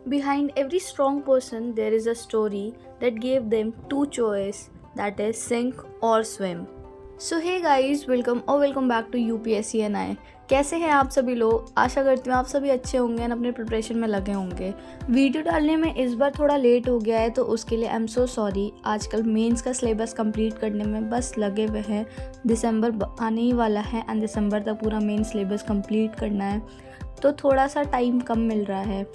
Behind every strong person, there is a story that gave them two choice, that is sink or swim. So hey guys, welcome back to UPSC N I. कैसे हैं आप सभी लोग? आशा करती हूँ आप सभी अच्छे होंगे और अपने प्रिपरेशन में लगे होंगे। वीडियो डालने में इस बार थोड़ा लेट हो गया है, तो उसके लिए आई एम सो सॉरी। आजकल मेंस का सिलेबस कंप्लीट करने में बस लगे हुए हैं। दिसंबर आने ही वाला है एंड दिसंबर तक पूरा मेन सिलेबस कंप्लीट करना है, तो थोड़ा सा टाइम कम मिल रहा है।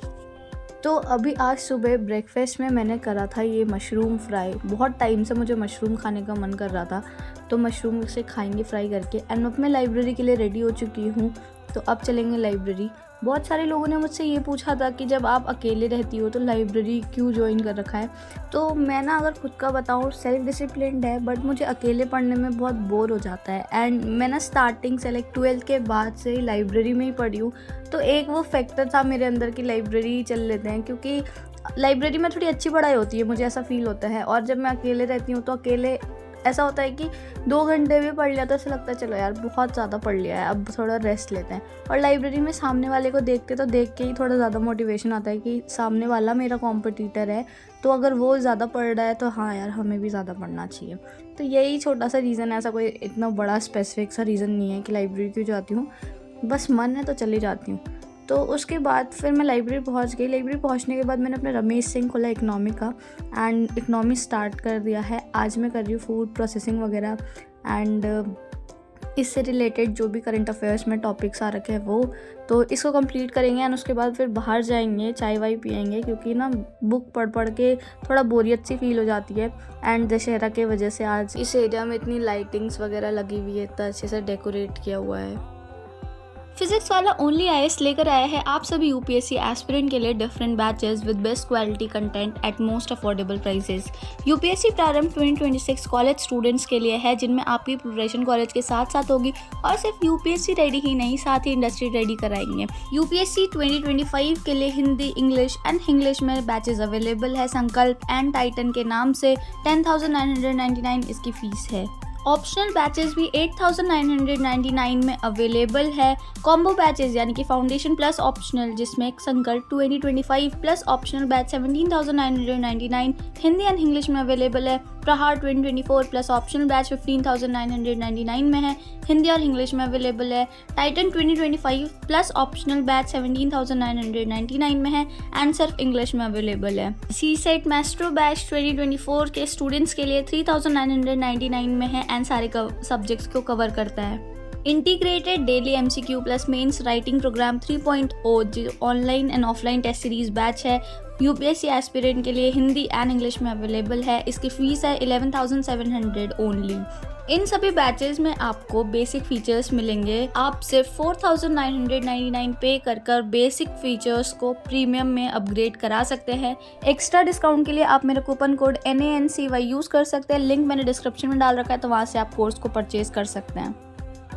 तो अभी आज सुबह ब्रेकफास्ट में मैंने करा था ये मशरूम फ्राई। बहुत टाइम से मुझे मशरूम खाने का मन कर रहा था, तो मशरूम से खाएंगे फ्राई करके। एंड अब मैं लाइब्रेरी के लिए रेडी हो चुकी हूँ, तो अब चलेंगे लाइब्रेरी। बहुत सारे लोगों ने मुझसे ये पूछा था कि जब आप अकेले रहती हो तो लाइब्रेरी क्यों ज्वाइन कर रखा है। तो मैं ना, अगर खुद का बताऊँ, सेल्फ डिसिप्लिन्ड है, बट मुझे अकेले पढ़ने में बहुत बोर हो जाता है। एंड मैं ना स्टार्टिंग से लाइक 12th के बाद से ही लाइब्रेरी में ही पढ़ी हूँ, तो एक वो फैक्टर था मेरे अंदर कि लाइब्रेरी चल लेते हैं, क्योंकि लाइब्रेरी में थोड़ी अच्छी पढ़ाई होती है, मुझे ऐसा फील होता है। और जब मैं अकेले रहती हूँ तो अकेले ऐसा होता है कि 2 घंटे भी पढ़ लिया तो ऐसा लगता है चलो यार बहुत ज़्यादा पढ़ लिया है, अब थोड़ा रेस्ट लेते हैं। और लाइब्रेरी में सामने वाले को देखते तो देख के ही थोड़ा ज़्यादा मोटिवेशन आता है कि सामने वाला मेरा कॉम्पिटिटर है, तो अगर वो ज़्यादा पढ़ रहा है तो हाँ यार, हमें भी ज़्यादा पढ़ना चाहिए। तो यही छोटा सा रीज़न है, ऐसा कोई इतना बड़ा स्पेसिफिक सा रीज़न नहीं है कि लाइब्रेरी क्यों जाती हूँ, बस मन है तो चली जाती हूँ। तो उसके बाद फिर मैं लाइब्रेरी पहुंच गई। लाइब्रेरी पहुंचने के बाद मैंने अपना रमेश सिंह खोला इकनॉमी का, एंड इकनॉमी स्टार्ट कर दिया है। आज मैं कर रही हूँ फूड प्रोसेसिंग वगैरह, एंड इससे रिलेटेड जो भी करंट अफेयर्स में टॉपिक्स आ रखे हैं वो, तो इसको कंप्लीट करेंगे। एंड उसके बाद फिर बाहर जाएंगे, चाय वाय पियेंगे, क्योंकि ना बुक पढ़ पढ़ के थोड़ा बोरियत सी फील हो जाती है। एंड दशहरा के वजह से आज इस एरिया में इतनी लाइटिंग्स वगैरह लगी हुई है, इतना अच्छे से डेकोरेट किया हुआ है। फिजिक्स वाला ओनली आईएएस लेकर आया है आप सभी यूपीएससी एस्पिरेंट के लिए different batches with best quality content at most affordable prices. UPSC प्रारंभ 2026 कॉलेज स्टूडेंट्स के लिए है, जिनमें आपकी प्रिपरेशन कॉलेज के साथ साथ होगी, और सिर्फ यूपीएससी रेडी ही नहीं, साथ ही इंडस्ट्री रेडी कराएंगे। यूपीएससी 2025 के लिए हिंदी, इंग्लिश एंड इंग्लिश में बैचेस अवेलेबल है। संकल्प एंड टाइटन के नाम से 10,999 इसकी फीस है। ऑप्शनल बैचेस भी 8,999 में अवेलेबल है। कॉम्बो बैचेस यानी कि फाउंडेशन प्लस ऑप्शनल, जिसमें संकल्प 2025 plus optional batch 17,999 Hindi and English में अवेलेबल है। प्रहार 2024 प्लस ऑप्शनल बैच 15,999 में है, हिंदी और इंग्लिश में अवेलेबल है। टाइटन 2025 प्लस ऑप्शनल बैच 17,999 में है एंड सिर्फ इंग्लिश में अवेलेबल है। सी सेट मैस्ट्रो बैच 2024 के स्टूडेंट्स के लिए 3,999 में है एंड सारे सब्जेक्ट्स को कवर करता है। Integrated daily MCQ plus mains writing program 3.0 जो online and offline test series batch है, यूपीएससी एस्पिरेंट के लिए हिंदी एंड इंग्लिश में अवेलेबल है। इसकी फीस है 11,700 ओनली। इन सभी बैचेस में आपको बेसिक फीचर्स मिलेंगे। आप सिर्फ 4,999 पे कर बेसिक फीचर्स को प्रीमियम में अपग्रेड करा सकते हैं। एक्स्ट्रा डिस्काउंट के लिए आप मेरा कूपन कोड NANCY यूज़ कर सकते हैं। लिंक मैंने डिस्क्रिप्शन में डाल रखा है, तो वहाँ से आप कोर्स को परचेज कर सकते हैं।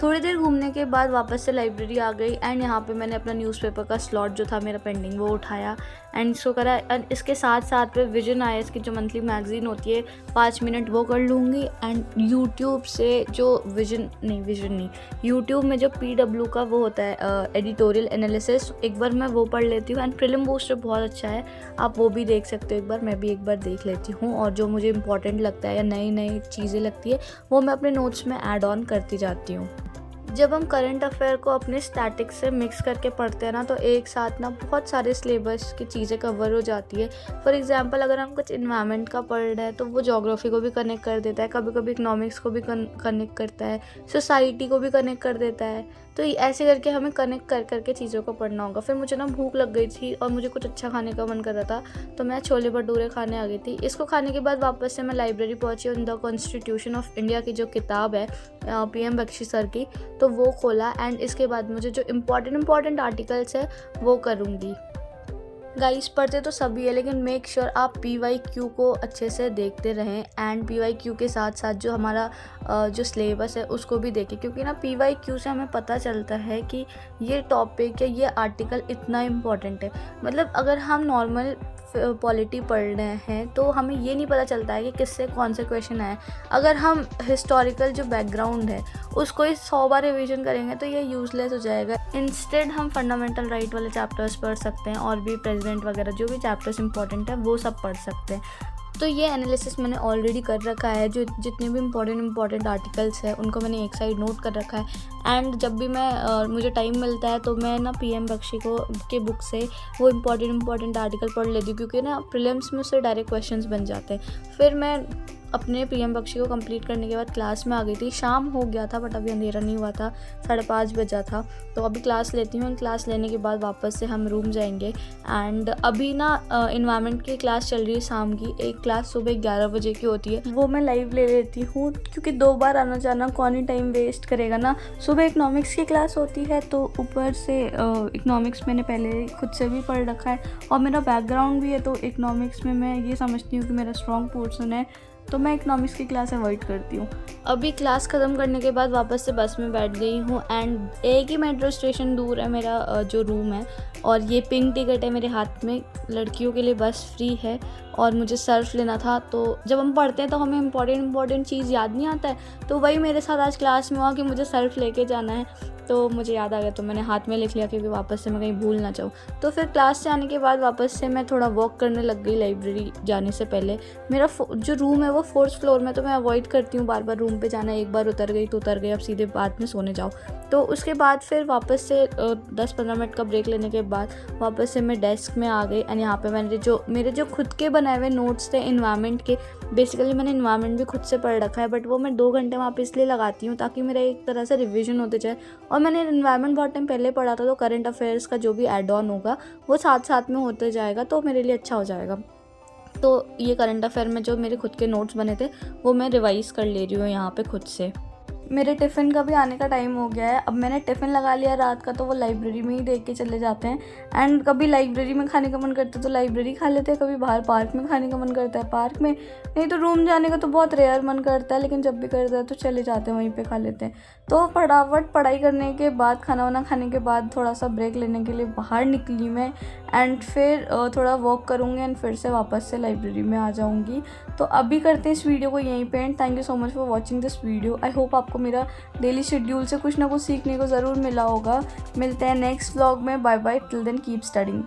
थोड़ी देर घूमने के बाद वापस से लाइब्रेरी आ गई, एंड यहाँ पे मैंने अपना न्यूज़पेपर का स्लॉट जो था मेरा पेंडिंग वो उठाया एंड इसको करा। एंड इसके साथ साथ में विजन IAS की जो मंथली मैगजीन होती है 5 मिनट वो कर लूँगी। एंड यूट्यूब से जो यूट्यूब में जो PW का वो होता है एडिटोरियल एनालिसिस, एक बार मैं वो पढ़ लेती हूँ। एंड प्रीलिम बूस्टर बहुत अच्छा है, आप वो भी देख सकते हो एक बार, मैं भी एक बार देख लेती हूँ। और जो मुझे इंपॉर्टेंट लगता है या नई नई चीज़ें लगती है वो मैं अपने नोट्स में ऐड ऑन करती जाती हूँ। जब हम करंट अफेयर को अपने स्टैटिक से मिक्स करके पढ़ते हैं ना, तो एक साथ ना बहुत सारे सिलेबस की चीज़ें कवर हो जाती है। फॉर एग्जांपल अगर हम कुछ इन्वायरमेंट का पढ़ रहे हैं तो वो ज्योग्राफी को भी कनेक्ट कर देता है, कभी कभी इकोनॉमिक्स को भी कनेक्ट करता है, सोसाइटी को भी कनेक्ट कर देता है। तो ऐसे करके हमें कनेक्ट कर करके चीज़ों को पढ़ना होगा। फिर मुझे ना भूख लग गई थी और मुझे कुछ अच्छा खाने का मन कर रहा था, तो मैं छोले भटूरे खाने आ गई थी। इसको खाने के बाद वापस से मैं लाइब्रेरी पहुंची और द कॉन्स्टिट्यूशन ऑफ इंडिया की जो किताब है PM बख्शी सर की, तो वो खोला। एंड इसके बाद मुझे जो इम्पॉर्टेंट आर्टिकल्स है वो करूँगी। गाइस पढ़ते तो सभी है, लेकिन मेक श्योर आप PYQ को अच्छे से देखते रहें। एंड PYQ के साथ साथ जो हमारा जो सिलेबस है उसको भी देखें, क्योंकि ना PYQ से हमें पता चलता है कि ये टॉपिक या ये आर्टिकल इतना इम्पॉर्टेंट है। मतलब अगर हम नॉर्मल पॉलिटी पढ़ रहे हैं तो हमें ये नहीं पता चलता है कि किससे कौन से क्वेश्चन आए। अगर हम हिस्टोरिकल जो बैकग्राउंड है उसको ही 100 बार रिवीजन करेंगे तो ये यूज़लेस हो जाएगा। इंस्टेड हम फंडामेंटल राइट वाले चैप्टर्स पढ़ सकते हैं और भी प्रेसिडेंट वगैरह जो भी चैप्टर्स इंपॉर्टेंट है वो सब पढ़ सकते हैं। तो ये एनालिसिस मैंने ऑलरेडी कर रखा है, जो जितने भी इंपॉर्टेंट आर्टिकल्स हैं उनको मैंने एक साइड नोट कर रखा है। एंड जब भी मैं मुझे टाइम मिलता है तो मैं ना PM बख्शी के बुक से वो इंपॉर्टेंट आर्टिकल पढ़ लेती हूँ, क्योंकि ना प्रीलिम्स में उससे डायरेक्ट क्वेश्चंस बन जाते हैं। फिर मैं अपने PM बख्शी को कंप्लीट करने के बाद क्लास में आ गई थी। शाम हो गया था बट अभी अंधेरा नहीं हुआ था, 5:30 बजा था। तो अभी क्लास लेती हूँ, क्लास लेने के बाद वापस से हम रूम जाएंगे। एंड अभी ना इन्वायरमेंट की क्लास चल रही है शाम की, एक क्लास सुबह 11 बजे की होती है, वो मैं लाइव ले लेती हूँ, क्योंकि 2 बार आना जाना कौन ही टाइम वेस्ट करेगा ना। सुबह इकोनॉमिक्स की क्लास होती है तो ऊपर से इकोनॉमिक्स मैंने पहले खुद से भी पढ़ रखा है और मेरा बैकग्राउंड भी है, तो इकोनॉमिक्स में मैं ये समझती हूँ कि मेरा स्ट्रॉन्ग पोर्शन है, तो मैं इकोनॉमिक्स की क्लास अवॉइड करती हूँ। अभी क्लास ख़त्म करने के बाद वापस से बस में बैठ गई हूँ एंड एक ही मेट्रो स्टेशन दूर है मेरा जो रूम है, और ये पिंक टिकट है मेरे हाथ में। लड़कियों के लिए बस फ्री है और मुझे सर्फ लेना था। तो जब हम पढ़ते हैं तो हमें इंपॉर्टेंट चीज़ याद नहीं आता है, तो वही मेरे साथ आज क्लास में हुआ कि मुझे सर्फ लेके जाना है, तो मुझे याद आ गया तो मैंने हाथ में लिख लिया क्योंकि वापस से मैं कहीं भूल ना जाऊँ। तो फिर क्लास से आने के बाद वापस से मैं थोड़ा वॉक करने लग गई लाइब्रेरी जाने से पहले। मेरा जो रूम है वो 4th फ्लोर में, तो मैं अवॉइड करती हूँ बार बार रूम पे जाना। एक बार उतर गई तो उतर गई, अब सीधे बाद में सोने जाओ। तो उसके बाद फिर वापस से 10-15 मिनट का ब्रेक लेने के बाद वापस से मैं डेस्क में आ गई एंड यहाँ पे मेरे जो खुद के बनाए हुए नोट्स थे इन्वायरमेंट के। बेसिकली मैंने इन्वायरमेंट भी खुद से पढ़ रखा है, बट वो मैं 2 घंटे वहाँ पे इसलिए लगाती हूँ ताकि मेरा एक तरह से रिविजन होते जाए। और मैंने इन्वायरमेंट बहुत टाइम पहले पढ़ा था, तो करंट अफेयर्स का जो भी ऐड ऑन होगा वो साथ साथ में होते जाएगा, तो मेरे लिए अच्छा हो जाएगा। तो ये करंट अफेयर में जो मेरे खुद के नोट्स बने थे वो मैं रिवाइज़ कर ले रही हूँ यहाँ पे खुद से। मेरे टिफ़िन का भी आने का टाइम हो गया है। अब मैंने टिफ़िन लगा लिया रात का, तो वो लाइब्रेरी में ही देख के चले जाते हैं। एंड कभी लाइब्रेरी में खाने का मन करता है तो लाइब्रेरी खा लेते हैं, कभी बाहर पार्क में खाने का मन करता है पार्क में, नहीं तो रूम जाने का तो बहुत रेयर मन करता है, लेकिन जब भी करता है तो चले जाते हैं वहीं पे खा लेते हैं। तो फटाफट पढ़ाई करने के बाद, खाना वाना खाने के बाद थोड़ा सा ब्रेक लेने के लिए बाहर निकली मैं एंड फिर थोड़ा वॉक करूँगी एंड फिर से वापस से लाइब्रेरी में आ जाऊँगी। तो अभी करते हैं इस वीडियो को यहीं पे and thank you so much for watching this video. I hope आपको मेरा डेली शेड्यूल से कुछ ना कुछ सीखने को ज़रूर मिला होगा। मिलते हैं नेक्स्ट व्लॉग में। Bye bye, till then keep studying.